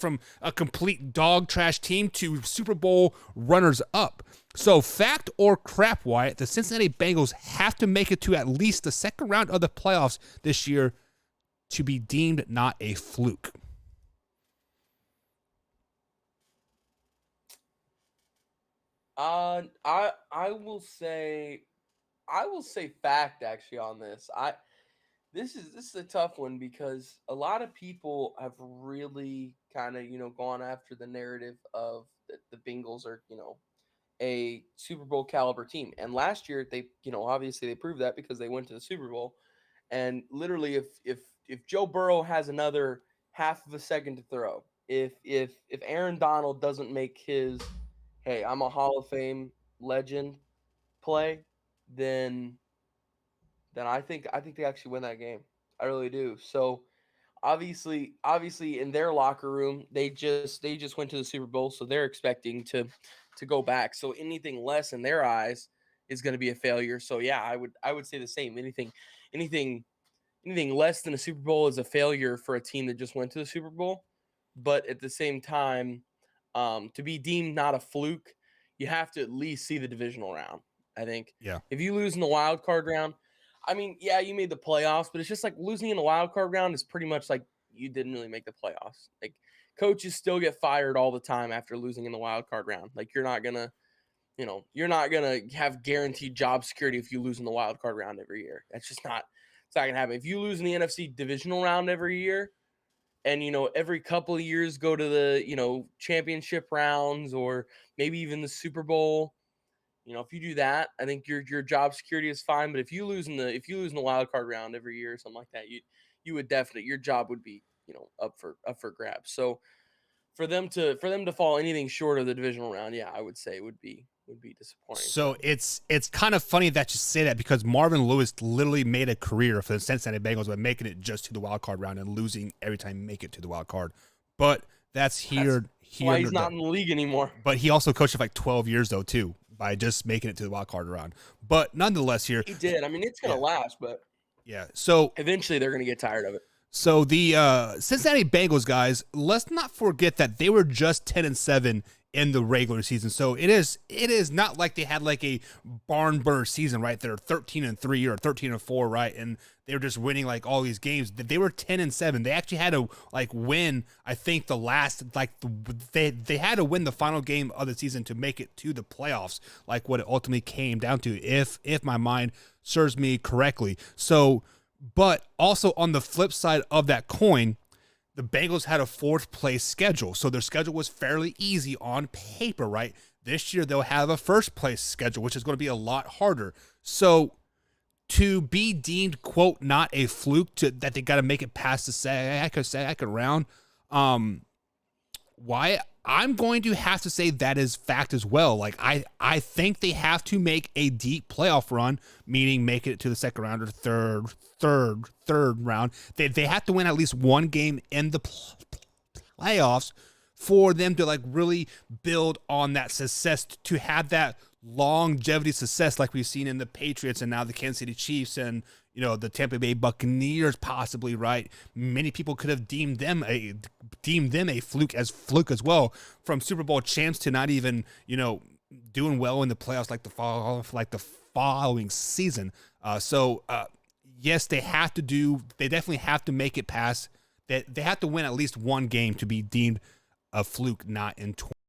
from a complete dog trash team to Super Bowl runners up. So fact or crap, Wyatt, the Cincinnati Bengals have to make it to at least the second round of the playoffs this year to be deemed not a fluke. I will say fact actually on this. This is a tough one because a lot of people have really kind of gone after the narrative of the Bengals are a Super Bowl caliber team, and last year they obviously they proved that because they went to the Super Bowl, and literally if Joe Burrow has another half of a second to throw, if Aaron Donald doesn't make his hey I'm a Hall of Fame legend play, then I think they actually win that game. I really do. So obviously in their locker room, they just went to the Super Bowl, so they're expecting to go back. So anything less in their eyes is going to be a failure. So yeah, I would say the same. Anything anything less than a Super Bowl is a failure for a team that just went to the Super Bowl. But at the same time, to be deemed not a fluke, you have to at least see the divisional round. I think Yeah. if you lose in the wild card round, I mean, yeah, you made the playoffs, but it's just like losing in the wild card round is pretty much like you didn't really make the playoffs. Like coaches still get fired all the time after losing in the wild card round. Like you're not gonna have guaranteed job security if you lose in the wild card round every year. That's just not it's not gonna happen. If you lose in the NFC divisional round every year, and every couple of years go to the championship rounds or maybe even the Super Bowl. If you do that, I think your job security is fine. But if you lose in the wild card round every year or something like that, you would definitely your job would be up for grabs. So for them to fall anything short of the divisional round, yeah, I would say would be disappointing for So them. it's kind of funny that you say that because Marvin Lewis literally made a career for the Cincinnati Bengals by making it just to the wild card round and losing every time you make it to the wild card. But that's That's here why under he's not the. in the league anymore. But he also coached for like 12 years though too by just making it to the wild card round. But nonetheless, here, He did. I mean, it's gonna yeah, last, but yeah. So eventually they're gonna get tired of it. So the Cincinnati Bengals guys, let's not forget that they were just 10-7 in the regular season. So it is not like they had like a barn burner season, right? They're 13-3 or 13-4, right? And they were just winning like all these games. They were 10-7. They actually had to like win. I think the last they had to win the final game of the season to make it to the playoffs, like what it ultimately came down to, if my mind serves me correctly. So. But also on the flip side of that coin, the Bengals had a fourth place schedule. So their schedule was fairly easy on paper, right? This year they'll have a first place schedule, which is going to be a lot harder. So to be deemed, quote, not a fluke, that they got to make it past the second round, why I'm going to have to say that is fact as well. Like I think they have to make a deep playoff run, meaning make it to the second round or third round. They have to win at least one game in the playoffs for them to like really build on that success, to have that longevity success like we've seen in the Patriots and now the Kansas City Chiefs and the Tampa Bay Buccaneers, possibly, right? Many people could have deemed them a fluke as well, from Super Bowl champs to not even doing well in the playoffs like the following season. So yes, they definitely have to make it past that. They have to win at least one game to be deemed a fluke, not in